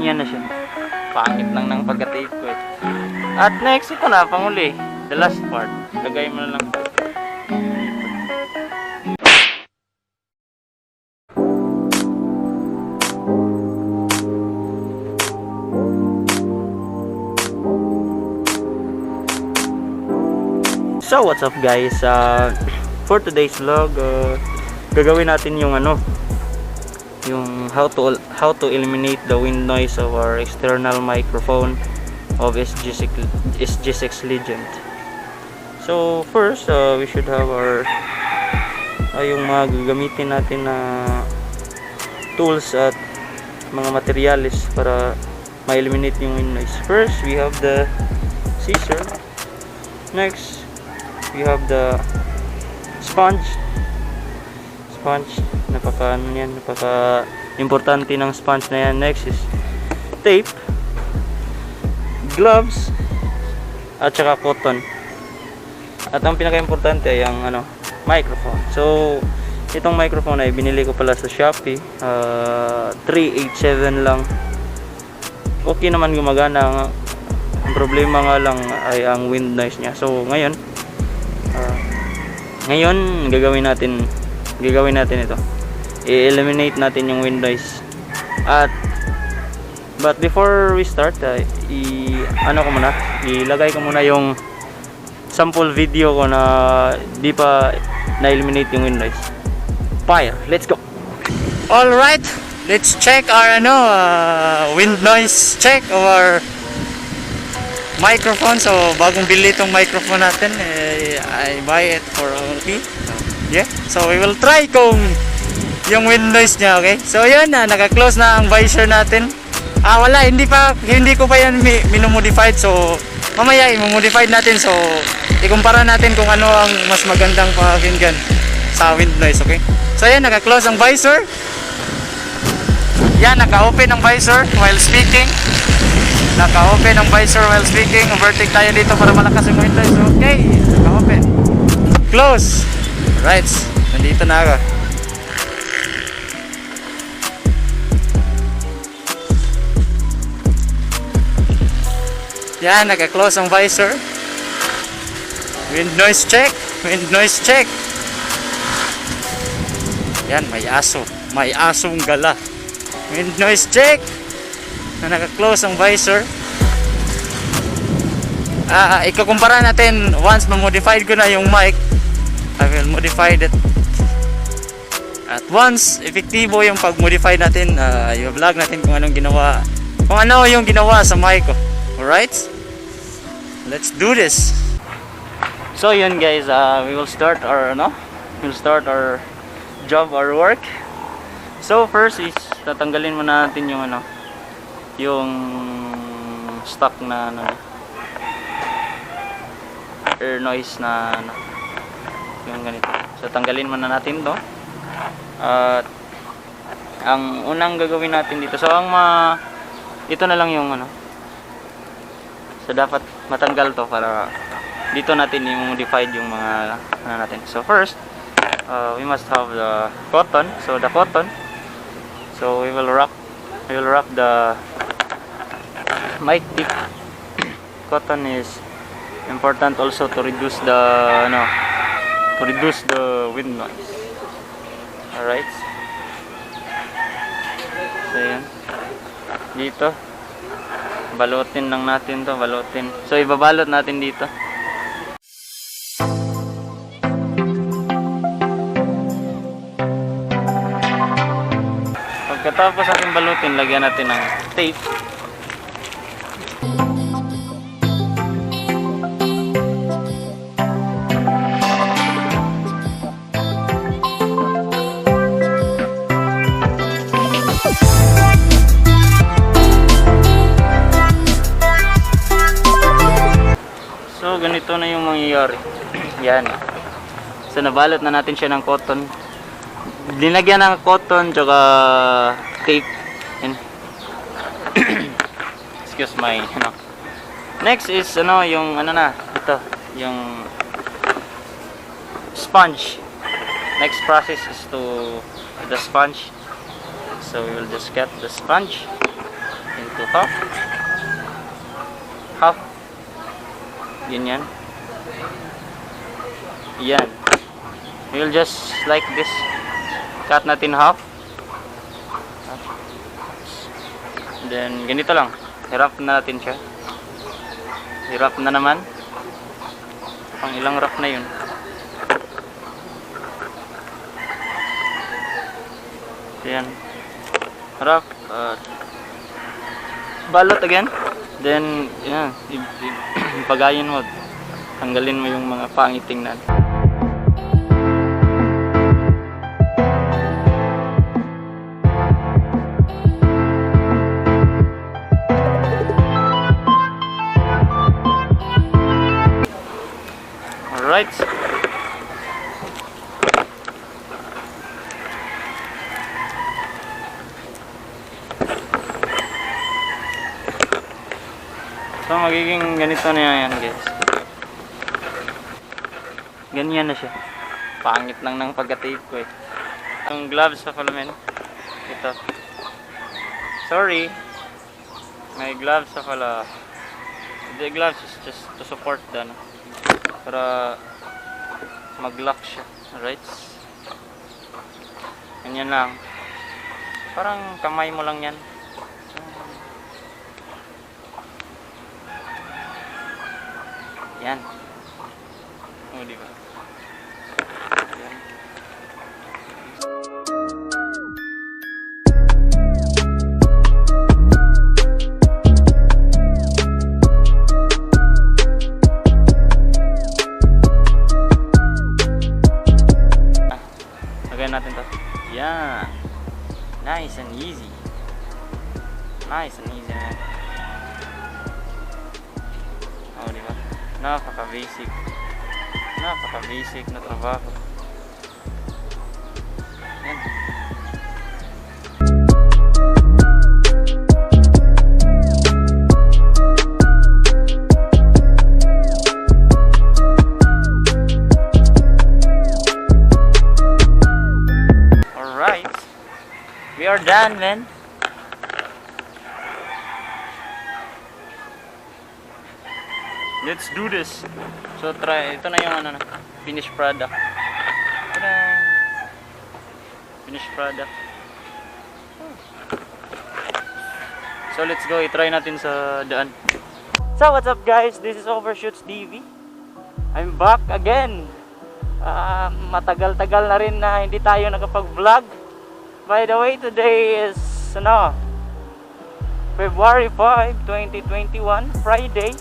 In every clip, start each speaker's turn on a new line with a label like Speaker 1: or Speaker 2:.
Speaker 1: ganyan na siya. Pangit lang ng pagka-tape ko eh. At next, ito na, panguli. The last part. Lagay mo na lang. So, what's up guys? For today's vlog, gagawin natin yung yung how to eliminate the wind noise of our external microphone of SG6 Legend. So first, we should have our yung mga gagamitin natin na tools at mga materials para ma-eliminate yung wind noise. First, we have the scissor. Next, we have the sponge. Napaka importante ng sponge na yan. Next is tape, gloves, at saka cotton. At ang pinaka-importante ay ang microphone. So itong microphone ay binili ko pala sa Shopee, 387 lang. Okay naman, gumagana. Ang problema nga lang ay ang wind noise niya. So ngayon gagawin natin ito. I-eliminate natin yung wind noise. But before we start, ilagay ko muna yung sample video ko na di pa na-eliminate yung wind noise. Fire, let's go. All right, let's check our wind noise check of our microphone. So bagong bili itong microphone natin, I buy it for only. Yeah, so we will try kung yung wind noise niya, okay? So yan na, naka-close na ang visor natin. Wala, hindi ko pa yan minumodified. So mamaya i-modify natin. So ikumpara natin kung ano ang mas magandang pakinggan sa wind noise, okay? So yan, naka-close ang visor. Yan, naka-open ang visor while speaking. Overtake tayo dito para malakas yung wind noise. Okay, naka-open. Close. Right, nandito na ako. Yan, naka-close ang visor. Wind noise check. Yan, may asong gala. Wind noise check. Na naka-close ang visor. Ikukumpara natin once ma-modified ko na yung mic. I will modify that. At once epektibo yung pag-modify natin, i-vlog natin kung ano yung ginawa sa mic ko. Alright? Let's do this. So yun guys, we will start our job, our work. So first is tatanggalin muna natin yung stock na air noise na yung ganito. So tanggalin muna natin to. At ang unang gagawin natin dito, so ito na lang yung so dapat matanggal to para dito natin i-modify yung mga natin. So first, we must have the cotton. So the cotton, so we will wrap the mic tip. Cotton is important also to reduce the wind noise. Alright, so yan, dito balutin lang natin to, so ibabalot natin dito. Pagkatapos natin balutin, lagyan natin ng tape. So ganito na yung mangyayari. Yan. So nabalot na natin siya ng cotton. Linagyan ng cotton tsaka tape. Yan. Excuse my Next is yung ito, yung sponge. Next process is to the sponge. So we will just get the sponge. into half. Half. Ganyan. Yan. We'll just like this. Cut natin half. Then, ganito lang. Hirap na natin siya. Hirap na naman. Pang ilang wrap na yun. Ayan. Wrap. Balot again. Then, yan. Pagayin mo. Tanggalin mo yung mga pangiting natin. Alright. So magiging ganito na yan, guys. Ganyan na siya. Pangit lang ng pagka-tape ko eh. Yung gloves sa palamin. Ito. Sorry. May gloves sa pala. The gloves is just to support the ano, para mag-lock siya. Alright. Ganyan lang. Parang kamay mo lang yan. Yan. Oh, di ba? Yan. Lagyan natin to. Yan. Nice and easy. Nice and easy, man. Oh, di ba? Napaka-basic. Napaka-basic na trabaho. Yan. Alright. We are done, man. Let's do this. So try, ito na yung ano na, finished product. Ta-da! Finished product. So let's go, i-try natin sa daan. So what's up guys, this is Overshoots TV. I'm back again. Matagal-tagal na rin na hindi tayo nakapag-vlog. By the way, today is February 5, 2021, Friday.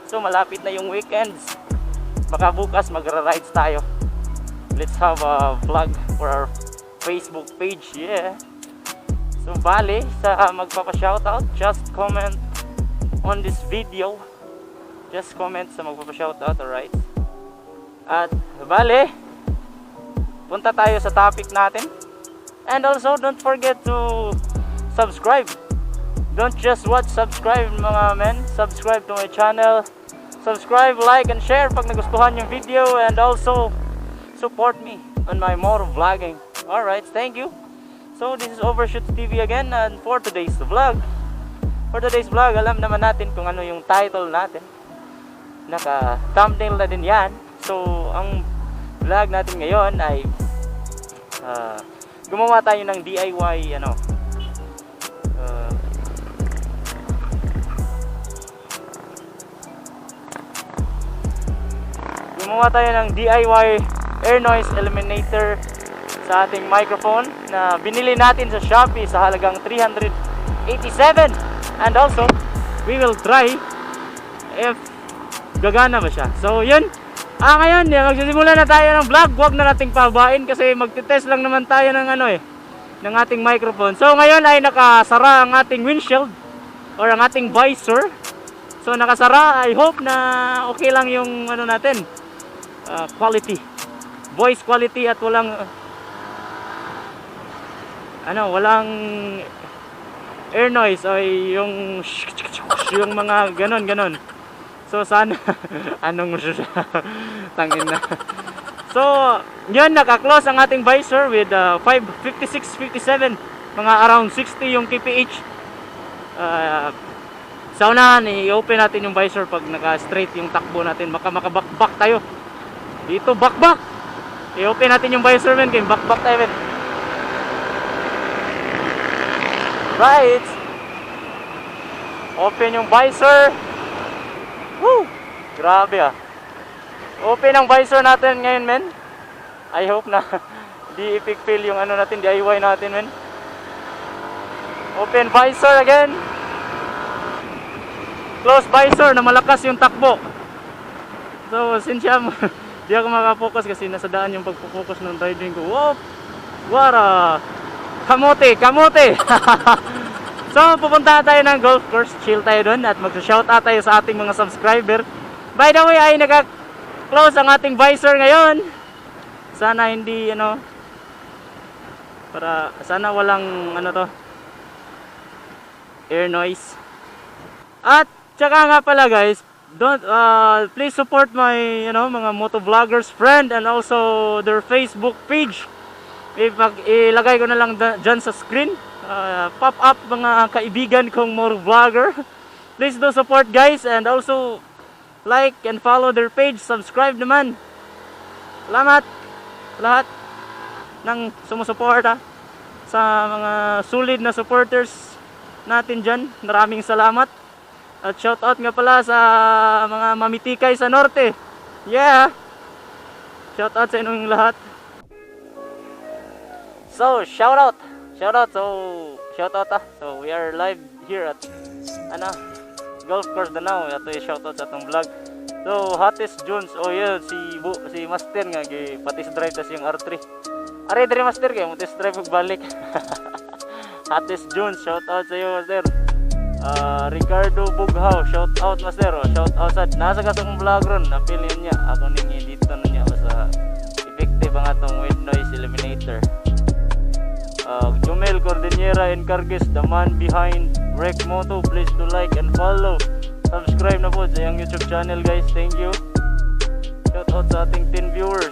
Speaker 1: So malapit na yung weekends. Baka bukas magra-rides tayo. Let's have a vlog for our Facebook page. Yeah. So bale, sa magpapa-shoutout, just comment on this video. Just comment sa magpapa-shoutout, alright? At bale, punta tayo sa topic natin. And also don't forget to subscribe. Don't just watch, subscribe mga men. Subscribe to my channel. Subscribe, like, and share pag nagustuhan yung video, and also support me on my more vlogging. Alright, thank you. So this is Overshoots TV again, and for today's vlog, alam naman natin kung ano yung title natin. Naka-thumbnail na din yan. So ang vlog natin ngayon ay gumawa tayo ng DIY gumawa tayo ng DIY air noise eliminator sa ating microphone na binili natin sa Shopee sa halagang 387. And also, we will try if gagana ba siya. So yun, ngayon magsisimula na tayo ng vlog. Huwag na nating pabain kasi magtitest lang naman tayo ng ng ating microphone. So ngayon ay nakasara ang ating windshield or ang ating visor. So nakasara. I hope na okay lang yung natin, quality, voice quality, at walang air noise o yung mga ganon. So sana tangin na. So yun, naka-close ang ating visor with 56, 57, mga around 60 yung kph.
Speaker 2: Sa unahan, i-open natin yung visor pag naka-straight yung takbo natin. Baka makabakbak tayo. Dito, bakbak! I-open natin yung visor, men. Kaya bakbak tayo, men. Right! Open yung visor. Woo! Grabe ah. Open ang visor natin ngayon, men. I hope na di epic fail yung ano natin, DIY natin, men. Open visor again. Close visor na malakas yung takbo. So, sinsya mo. Di ako makapokus kasi nasa daan yung pagpo-focus ng riding ko. Whoop! Wara! Kamote! Kamote! So, pupunta tayo ng golf course. Chill tayo dun at mag-shoutout tayo sa ating mga subscriber. By the way, ay naka-close ang ating visor ngayon. Sana hindi, sana walang, air noise. At tsaka nga pala guys, please support my mga motovloggers friend and also their Facebook page. Ilagay ko na lang dyan sa screen. Pop up mga kaibigan kong motovlogger. Please do support guys and also like and follow their page. Subscribe naman. Salamat lahat ng sumusuporta sa mga sulit na supporters natin dyan. Maraming salamat. At shoutout nga pala sa mga mamitikay sa norte. Yeah! Shoutout sa inyong lahat. So, shoutout! So, we are live here at Golf Course Danao. Ito yung shoutout sa itong vlog. So, Hottest Jones. Oh yeah, si Master nga patis drive tas yung R3. Are diri Master kay mo test drive pagbalik. Hottest Jones, shoutout sa iyo, Master. Ricardo Bughaw, shout out Master, shout out sa nasa kasong vlog ron, napili niya ako ning dito na niya sa effective ang atong wind noise eliminator. Jumel Cordillera Encargues, the man behind Rec Moto, please do like and follow, subscribe na po sa iyang YouTube channel guys, thank you. Shout out sa ating 10 viewers.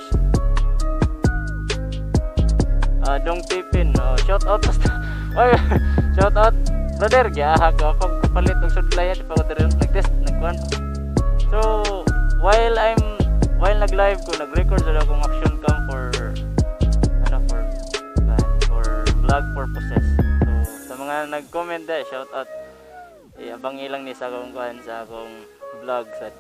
Speaker 2: Dong Tipin, shout out shout out brother, gihahag ako kapalit ng sudlayan pa ko diri nag-test nagkuan. So, while nag-live ko, nag-record sa akong action cam for vlog purposes. So, sa mga nag-comment shout out. Abang ilang ni sa akong kuan sa akong vlog sa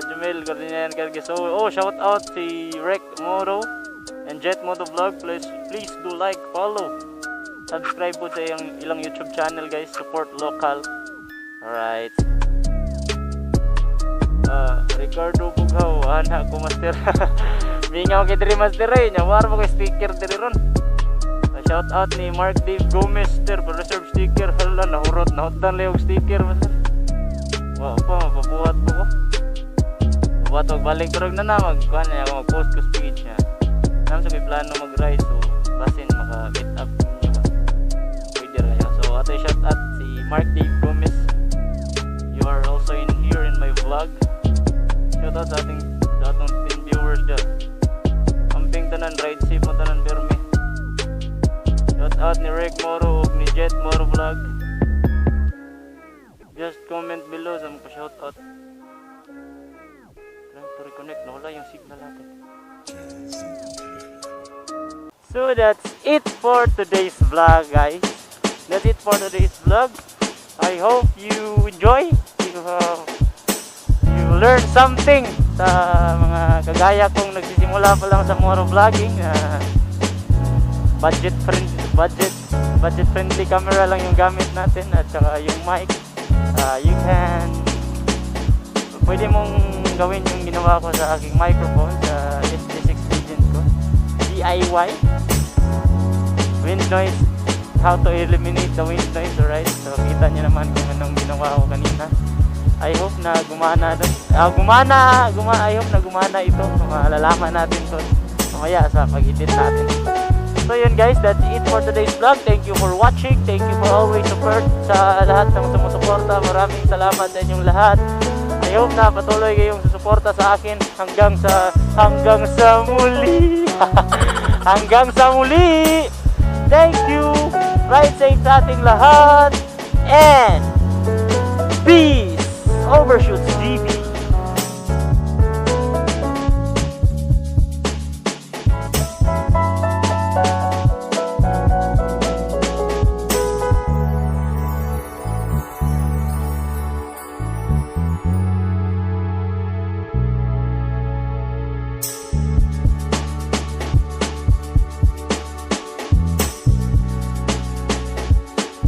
Speaker 2: Jumel Gordinian Kargi. So, shout out si Rec Moto and Jet Moto Vlog. Please do like, follow, subscribe po sa ilang YouTube channel guys. Support local. Alright. Ricardo Bughaw, anak ko Master. Mingaw kay diri Master ay nyawar mo kay sticker diri ron. Shout out ni Mark Dave Gomez Master, reserve sticker. Hala, nahutan lang yung sticker Master. Wa pa mapabuhat ko. Buhat og balik turog na magkuan niya ako mag-post ko page niya. Nam sa may plano mag-rise, so basin maka-get up niyo ba. Pwede rin kayo. So ato shout out si Mark Dave Gomez. You are also here in my vlog. Shout out sa ating 10 viewers dyan. Amping tanan, ride safe mo tanan perme. Shout out ni Rec Moro ug ni Jet Moro Vlog. Just comment below sa mga shout out. Trying to reconnect, nawala yung signal natin. So that's it for today's vlog guys. That's it for today's vlog. I hope you enjoy. You learn something sa mga kagaya kong nagsisimula pa lang sa moto vlogging. Budget friendly camera lang yung gamit natin at saka yung mic. Pwede mong gawin yung ginawa ko sa aking microphone sa SD6 Legend ko. DIY wind noise, how to eliminate the wind noise. Alright, so kita nyo naman kung anong ginawa ko kanina. I hope na gumana doon. I hope na gumana ito. Malalaman natin to mamaya sa pag-edit natin. So yun guys, that's it for today's vlog. Thank you for watching. Thank you for always support sa lahat ng sumusuporta. Maraming salamat sa inyong lahat. I hope na patuloy kayong susuporta sa akin hanggang sa muli. Hanggang sa muli. Thank you. Ride safe sa ating lahat. And peace! Overshoot